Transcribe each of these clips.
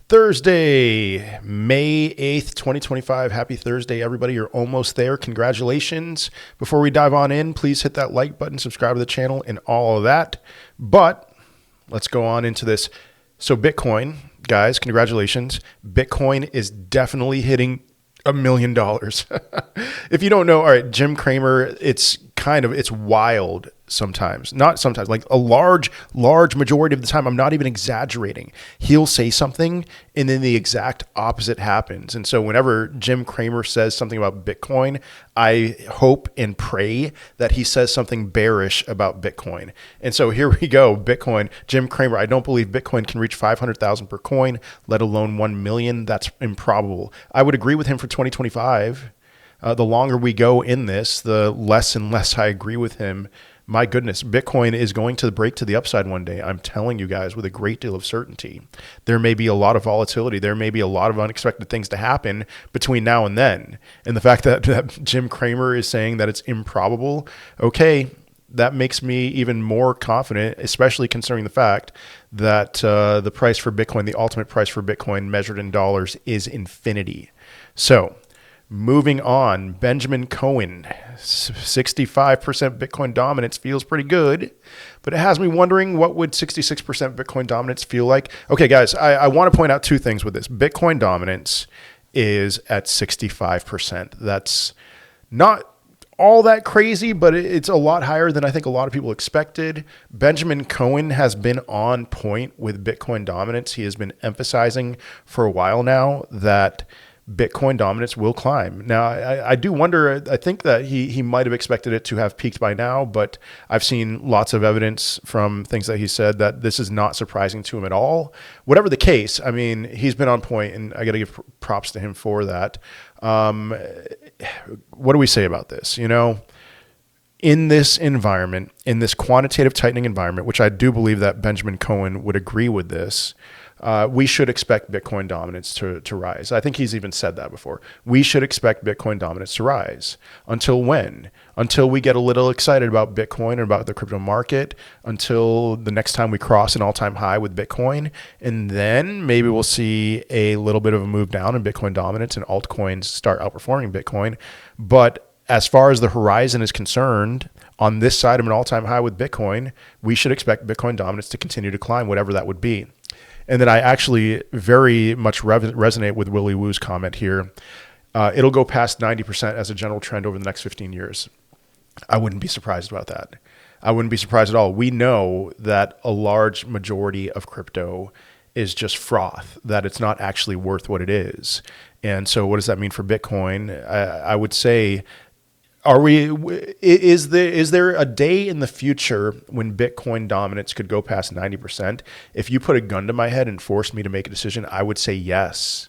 Thursday, May 8th, 2025. Happy Thursday, everybody. You're almost there. Congratulations. Before we dive on in, please hit that like button, subscribe to the channel, and all of that. But let's go on into this. So Bitcoin, guys, congratulations. Bitcoin is definitely hitting $1 million. If you don't know, all right, Jim Cramer, it's wild sometimes. Not sometimes, like a large majority of the time. I'm not even exaggerating. He'll say something and then the exact opposite happens. And so whenever Jim Cramer says something about Bitcoin, I hope and pray that he says something bearish about Bitcoin. And so here we go. Bitcoin, Jim Cramer, I don't believe Bitcoin can reach 500,000 per coin, let alone 1 million. That's improbable. I would agree with him for 2025. The longer we go in this, the less and less I agree with him. My goodness, Bitcoin is going to break to the upside one day. I'm telling you guys with a great deal of certainty. There may be a lot of volatility. There may be a lot of unexpected things to happen between now and then. And the fact that Jim Cramer is saying that it's improbable, okay, that makes me even more confident, especially considering the fact that the price for Bitcoin, the ultimate price for Bitcoin measured in dollars, is infinity. So, moving on, Benjamin Cohen, 65% Bitcoin dominance feels pretty good, but it has me wondering, what would 66% Bitcoin dominance feel like? Okay, guys, I want to point out two things with this. Bitcoin dominance is at 65%. That's not all that crazy, but it's a lot higher than I think a lot of people expected. Benjamin Cohen has been on point with Bitcoin dominance. He has been emphasizing for a while now that Bitcoin dominance will climb. Now, I do wonder, I think that he might have expected it to have peaked by now, but I've seen lots of evidence from things that he said that this is not surprising to him at all. Whatever the case, I mean, he's been on point, and I got to give props to him for that. What do we say about this? You know, in this environment, in this quantitative tightening environment, which I do believe that Benjamin Cohen would agree with this, we should expect Bitcoin dominance to rise. I think he's even said that before. We should expect Bitcoin dominance to rise. Until when? Until we get a little excited about Bitcoin and about the crypto market, until the next time we cross an all-time high with Bitcoin. And then maybe we'll see a little bit of a move down in Bitcoin dominance and altcoins start outperforming Bitcoin. But as far as the horizon is concerned, on this side of an all-time high with Bitcoin, we should expect Bitcoin dominance to continue to climb, whatever that would be. And then I actually very much resonate with Willie Woo's comment here. It'll go past 90% as a general trend over the next 15 years. I wouldn't be surprised about that. I wouldn't be surprised at all. We know that a large majority of crypto is just froth, that it's not actually worth what it is. And so what does that mean for Bitcoin? I would say, is there a day in the future when Bitcoin dominance could go past 90%? If you put a gun to my head and forced me to make a decision, I would say yes.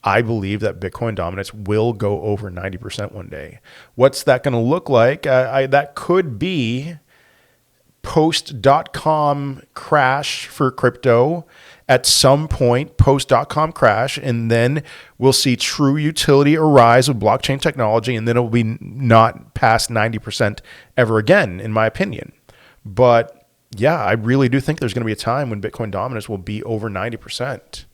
I believe that Bitcoin dominance will go over 90% one day. What's that going to look like? That could be post.com crash for crypto at some point, post.com crash, and then we'll see true utility arise with blockchain technology, and then it will be not past 90% ever again, in my opinion. But yeah, I really do think there's going to be a time when Bitcoin dominance will be over 90%.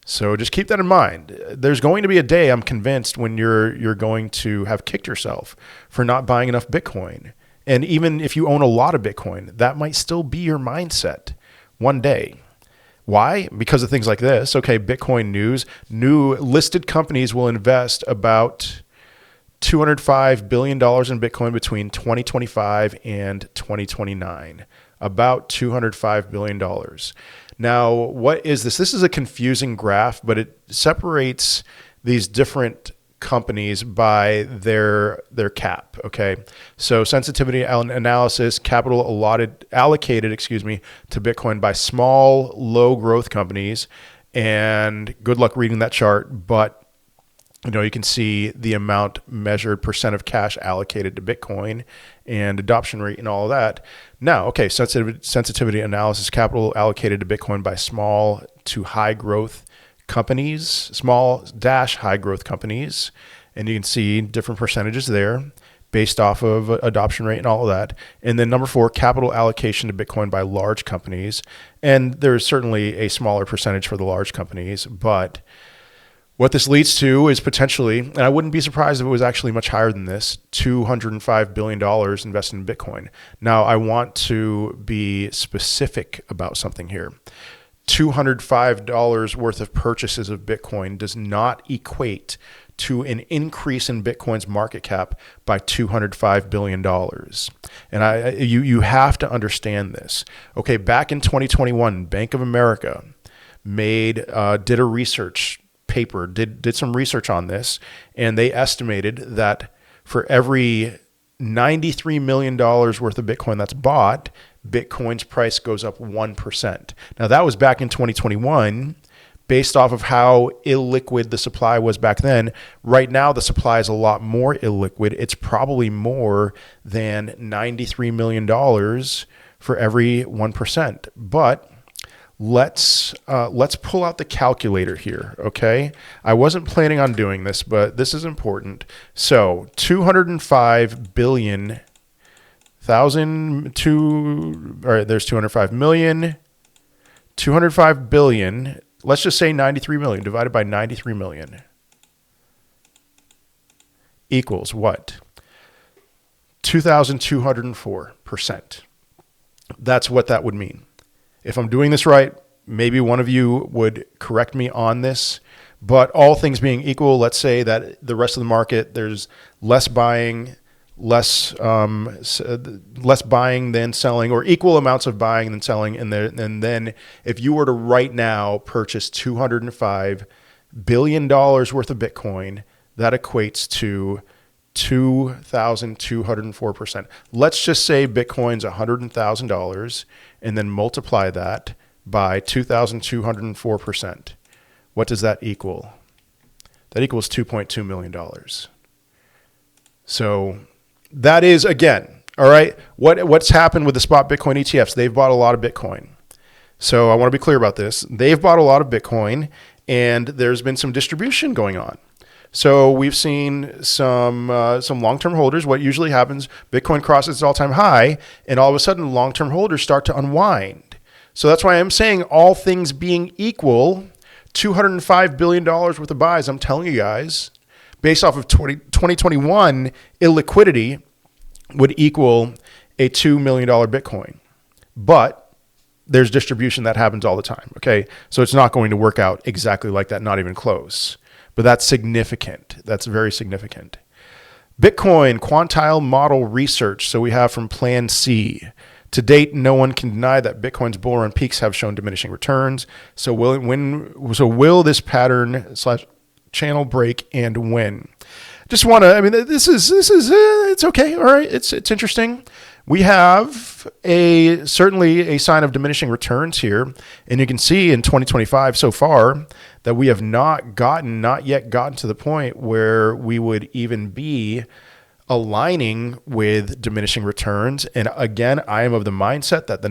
So just keep that in mind. There's going to be a day, I'm convinced, when you're going to have kicked yourself for not buying enough Bitcoin. And even if you own a lot of Bitcoin, that might still be your mindset one day. Why? Because of things like this. Okay, Bitcoin news. New listed companies will invest about $205 billion in Bitcoin between 2025 and 2029. About $205 billion. Now, what is this? This is a confusing graph, but it separates these different companies by their cap. Okay, so sensitivity analysis, capital allocated to Bitcoin by small, low growth companies, and good luck reading that chart. But you can see the amount measured, percent of cash allocated to Bitcoin, and adoption rate and all of that. Now, okay, sensitivity analysis, capital allocated to Bitcoin by small to high growth companies, small dash high growth companies, and you can see different percentages there. based off of adoption rate and all of that. And then number 4, capital allocation to Bitcoin by large companies. And there's certainly a smaller percentage for the large companies, but what this leads to is potentially, and I wouldn't be surprised if it was actually much higher than this, $205 billion invested in Bitcoin. Now, I want to be specific about something here. $205 worth of purchases of Bitcoin does not equate to an increase in Bitcoin's market cap by $205 billion. And you have to understand this. Okay, back in 2021, Bank of America did a research paper, did some research on this, and they estimated that for every $93 million worth of Bitcoin that's bought, Bitcoin's price goes up 1%. Now, that was back in 2021, based off of how illiquid the supply was back then. Right now, the supply is a lot more illiquid. It's probably more than $93 million for every 1%. But let's pull out the calculator here, okay? I wasn't planning on doing this, but this is important. So 205 billion there's 205 million, 205 billion, let's just say 93 million divided by 93 million equals what? 2,204%. That's what that would mean. If I'm doing this right, maybe one of you would correct me on this, but all things being equal, let's say that the rest of the market, there's less buying, less buying than selling, or equal amounts of buying than selling. And then if you were to right now purchase $205 billion worth of Bitcoin, that equates to 2,204%. Let's just say Bitcoin's $100,000 and then multiply that by 2,204%. What does that equal? That equals $2.2 million. So that is, again, all right, what's happened with the spot Bitcoin ETFs? They've bought a lot of Bitcoin. So I want to be clear about this. They've bought a lot of Bitcoin, and there's been some distribution going on. So we've seen some long-term holders. What usually happens, Bitcoin crosses its all-time high, and all of a sudden long-term holders start to unwind. So that's why I'm saying, all things being equal, $205 billion worth of buys, I'm telling you guys, based off of 2021 illiquidity, would equal a $2 million Bitcoin. But there's distribution that happens all the time, okay? So it's not going to work out exactly like that, not even close. But that's significant. That's very significant. Bitcoin Quantile model research. So we have from Plan C. To date, no one can deny that Bitcoin's bull run peaks have shown diminishing returns. So will this pattern / channel break, and when? Just want to, this is it's okay. All right. It's interesting. We have certainly a sign of diminishing returns here. And you can see in 2025 so far that we have not yet gotten to the point where we would even be aligning with diminishing returns. And again, I am of the mindset that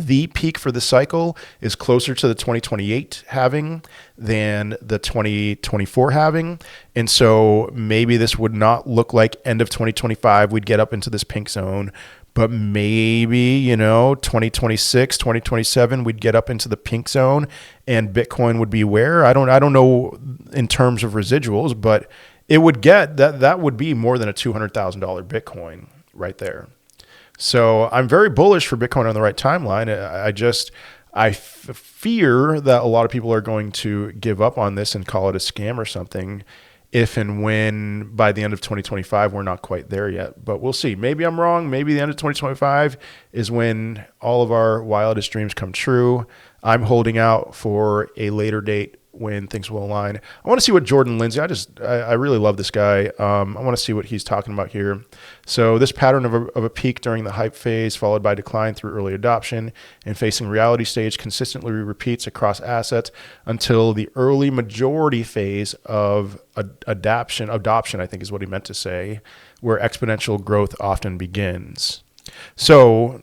the peak for the cycle is closer to the 2028 halving than the 2024 halving. And so maybe this would not look like end of 2025 we'd get up into this pink zone, but maybe, 2026, 2027 we'd get up into the pink zone and Bitcoin would be where? I don't know in terms of residuals, but it would get that would be more than a $200,000 Bitcoin right there. So I'm very bullish for Bitcoin on the right timeline. I fear that a lot of people are going to give up on this and call it a scam or something if and when by the end of 2025 we're not quite there yet. But we'll see. Maybe I'm wrong. Maybe the end of 2025 is when all of our wildest dreams come true. I'm holding out for a later date when things will align. I want to see what Jordan Lindsay, I really love this guy. I want to see what he's talking about here. So this pattern of a peak during the hype phase followed by decline through early adoption and facing reality stage consistently repeats across assets until the early majority phase of adoption, I think is what he meant to say, where exponential growth often begins. So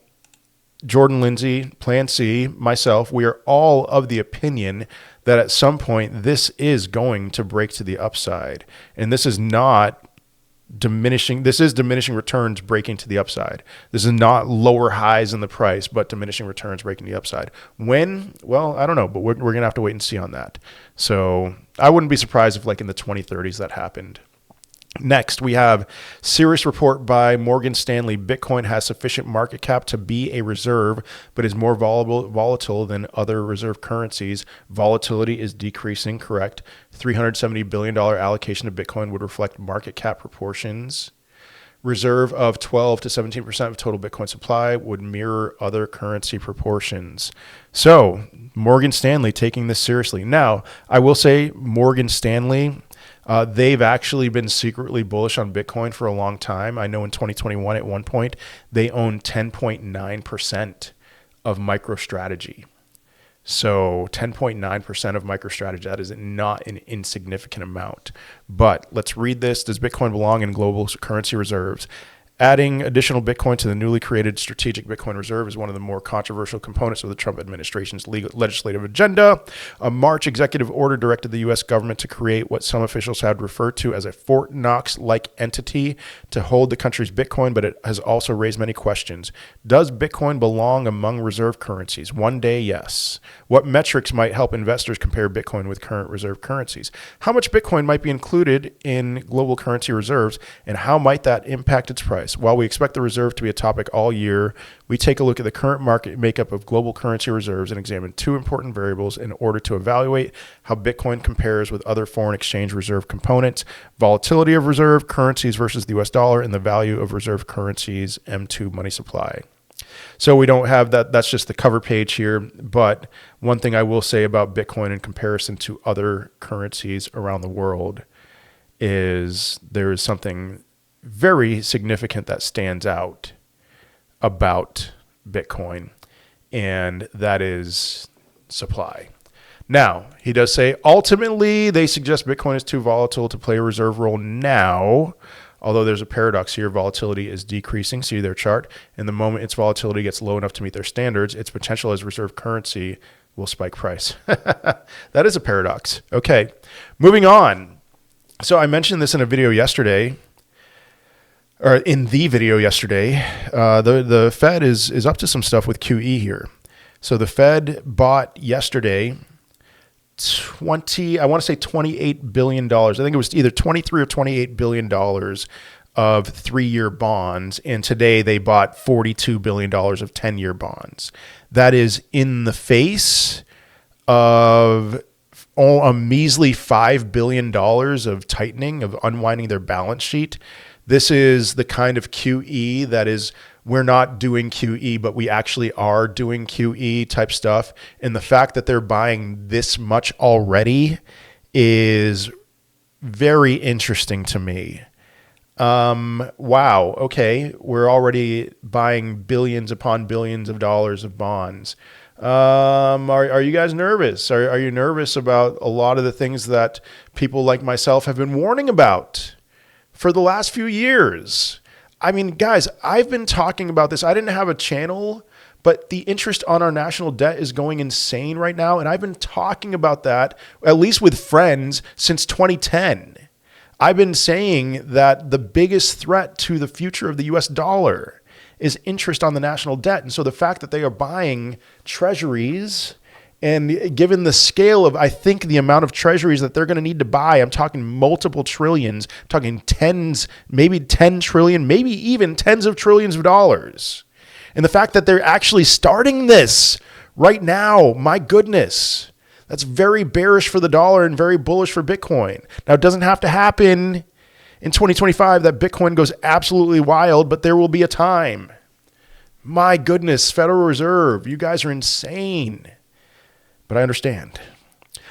Jordan Lindsay, Plan C, myself, we are all of the opinion that at some point this is going to break to the upside. And this is not This is diminishing returns breaking to the upside. This is not lower highs in the price, but diminishing returns breaking the upside. When? Well, I don't know, but we're going to have to wait and see on that. So I wouldn't be surprised if like in the 2030s that happened. Next, we have serious report by Morgan Stanley. Bitcoin has sufficient market cap to be a reserve, but is more volatile than other reserve currencies. Volatility is decreasing, correct. $370 billion allocation to Bitcoin would reflect market cap proportions. Reserve of 12 to 17% of total Bitcoin supply would mirror other currency proportions. So, Morgan Stanley taking this seriously. Now, I will say Morgan Stanley, they've actually been secretly bullish on Bitcoin for a long time. I know in 2021 at one point, they owned 10.9% of MicroStrategy. So 10.9% of MicroStrategy, that is not an insignificant amount. But let's read this. Does Bitcoin belong in global currency reserves? Adding additional Bitcoin to the newly created Strategic Bitcoin Reserve is one of the more controversial components of the Trump administration's legislative agenda. A March executive order directed the U.S. government to create what some officials had referred to as a Fort Knox-like entity to hold the country's Bitcoin, but it has also raised many questions. Does Bitcoin belong among reserve currencies? One day, yes. What metrics might help investors compare Bitcoin with current reserve currencies? How much Bitcoin might be included in global currency reserves, and how might that impact its price? While we expect the reserve to be a topic all year, we take a look at the current market makeup of global currency reserves and examine two important variables in order to evaluate how Bitcoin compares with other foreign exchange reserve components: volatility of reserve currencies versus the US dollar, and the value of reserve currencies M2 money supply. So we don't have that. That's just the cover page here. But one thing I will say about Bitcoin in comparison to other currencies around the world is there is something very significant that stands out about Bitcoin, and that is supply. Now, he does say, ultimately, they suggest Bitcoin is too volatile to play a reserve role now, although there's a paradox here. Volatility is decreasing. See their chart. And the moment its volatility gets low enough to meet their standards, its potential as reserve currency will spike price. That is a paradox. Okay, moving on. So I mentioned this in a video yesterday, or in the video yesterday. The Fed is up to some stuff with QE here. So the Fed bought yesterday $28 billion. I think it was either 23 or $28 billion of 3-year bonds. And today they bought $42 billion of 10-year bonds. That is in the face of a measly $5 billion of tightening, of unwinding their balance sheet. This is the kind of QE that is, we're not doing QE, but we actually are doing QE type stuff. And the fact that they're buying this much already is very interesting to me. Wow. Okay. We're already buying billions upon billions of dollars of bonds. Are you guys nervous? Are you nervous about a lot of the things that people like myself have been warning about for the last few years? I mean, guys, I've been talking about this. I didn't have a channel, but the interest on our national debt is going insane right now. And I've been talking about that, at least with friends, since 2010. I've been saying that the biggest threat to the future of the US dollar is interest on the national debt. And so the fact that they are buying treasuries, and given the scale of, I think, the amount of treasuries that they're going to need to buy, I'm talking multiple trillions, I'm talking tens, maybe 10 trillion, maybe even tens of trillions of dollars. And the fact that they're actually starting this right now, my goodness, that's very bearish for the dollar and very bullish for Bitcoin. Now, it doesn't have to happen in 2025 that Bitcoin goes absolutely wild, but there will be a time. My goodness, Federal Reserve, you guys are insane. But I understand.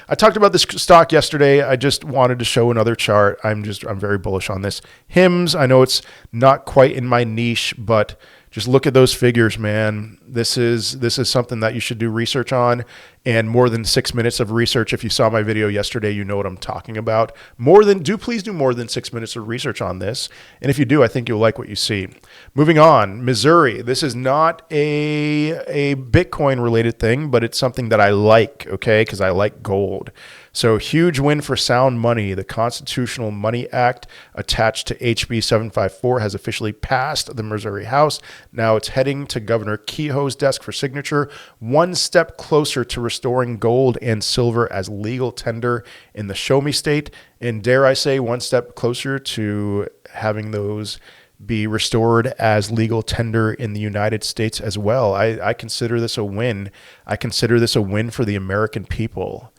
I talked about this stock yesterday. I just wanted to show another chart. I'm very bullish on this. HIMS, I know it's not quite in my niche, but just look at those figures, man. This is something that you should do research on, and more than 6 minutes of research. If you saw my video yesterday, you know what I'm talking about. Please do more than 6 minutes of research on this. And if you do, I think you'll like what you see. Moving on, Missouri. This is not a Bitcoin related thing, but it's something that I like, okay? Because I like gold. So huge win for sound money. The Constitutional Money Act attached to HB 754 has officially passed the Missouri House. Now it's heading to Governor Kehoe's desk for signature, one step closer to restoring gold and silver as legal tender in the Show Me State, and dare I say, one step closer to having those be restored as legal tender in the United States as well. I consider this a win. I consider this a win for the American people.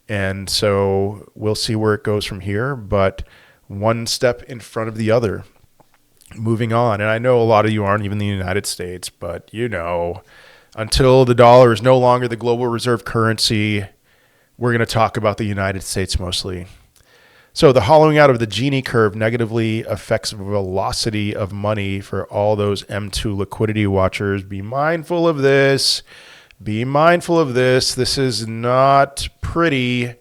And so we'll see where it goes from here, but one step in front of the other. Moving on. And I know a lot of you aren't even in the United States, but until the dollar is no longer the global reserve currency, we're going to talk about the United States mostly. So the hollowing out of the Gini curve negatively affects velocity of money for all those M2 liquidity watchers. Be mindful of this. Be mindful of this. This is not pretty.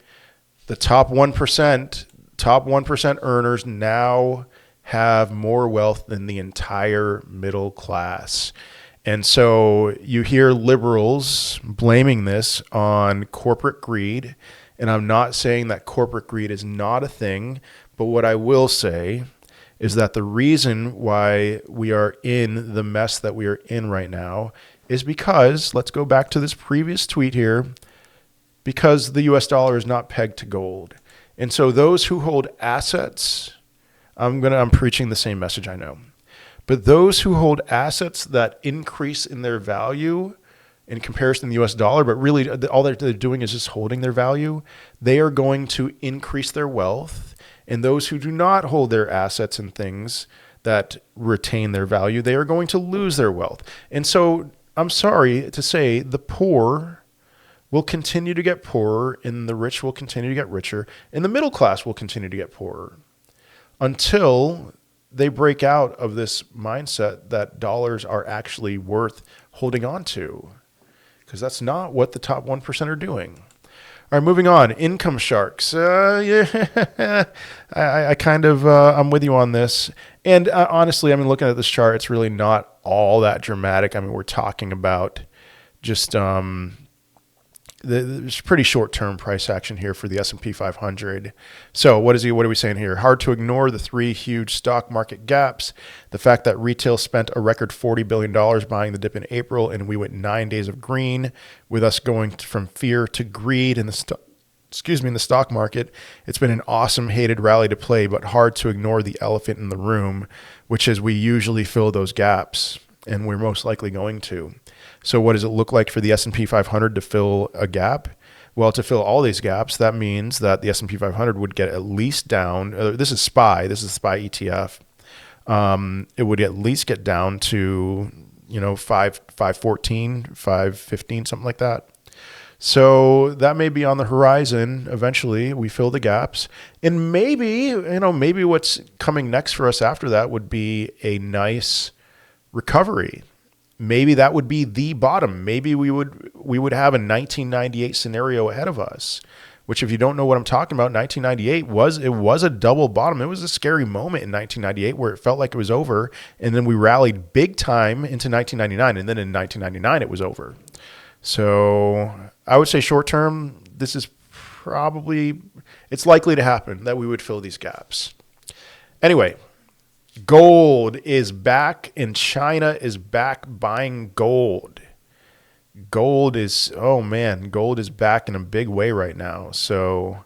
The top 1% earners now have more wealth than the entire middle class. And so you hear liberals blaming this on corporate greed. And I'm not saying that corporate greed is not a thing, but what I will say is that the reason why we are in the mess that we are in right now is because, let's go back to this previous tweet here, because the US dollar is not pegged to gold. And so those who hold assets, I'm preaching the same message, I know. But those who hold assets that increase in their value in comparison to the US dollar, but really all they're doing is just holding their value, they are going to increase their wealth. And those who do not hold their assets and things that retain their value, they are going to lose their wealth. And so I'm sorry to say the poor will continue to get poorer, and the rich will continue to get richer, and the middle class will continue to get poorer until they break out of this mindset that dollars are actually worth holding on to, because that's not what the top 1% are doing. All right, moving on. Income sharks. I kind of, I'm with you on this. And honestly, looking at this chart, it's really not all that dramatic. We're talking about just there's pretty short-term price action here for the S&P 500. So what are we saying here? Hard to ignore the three huge stock market gaps. The fact that retail spent a record $40 billion buying the dip in April, and we went 9 days of green, with us going from fear to greed in the stock market. It's been an awesome hated rally to play, but hard to ignore the elephant in the room, which is we usually fill those gaps, and we're most likely going to. So what does it look like for the S&P 500 to fill a gap? Well, to fill all these gaps, that means that the S&P 500 would get at least down. This is SPY ETF. It would at least get down to 514, 515, something like that. So that may be on the horizon. Eventually, we fill the gaps, and maybe what's coming next for us after that would be a nice recovery. Maybe that would be the bottom. Maybe we would have a 1998 scenario ahead of us, which, if you don't know what I'm talking about, 1998 was a double bottom. It was a scary moment in 1998 where it felt like it was over, and then we rallied big time into 1999, and then in 1999 it was over. So I would say short term, this is it's likely to happen that we would fill these gaps. Anyway, gold is back, and China is back buying gold. Gold is back in a big way right now. So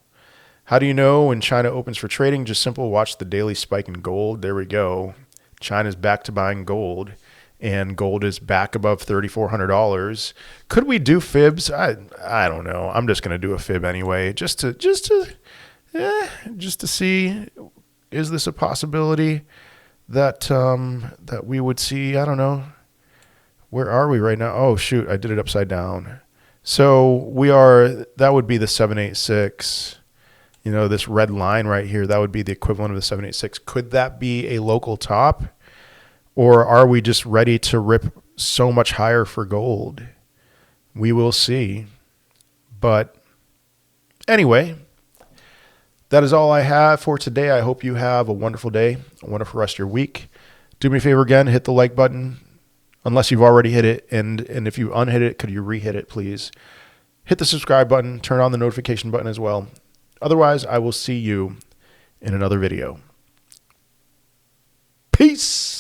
how do you know when China opens for trading? Just simple, watch the daily spike in gold. There we go. China's back to buying gold, and gold is back above $3,400. Could we do fibs? I don't know. I'm just going to do a fib anyway, just to see, is this a possibility that we would see? I don't know. Where are we right now? Oh, shoot. I did it upside down. So that would be the 786, this red line right here. That would be the equivalent of the 786. Could that be a local top? Or are we just ready to rip so much higher for gold? We will see. But anyway, that is all I have for today. I hope you have a wonderful day, a wonderful rest of your week. Do me a favor again, hit the like button, unless you've already hit it. And if you unhit it, could you re-hit it, please? Hit the subscribe button, turn on the notification button as well. Otherwise, I will see you in another video. Peace.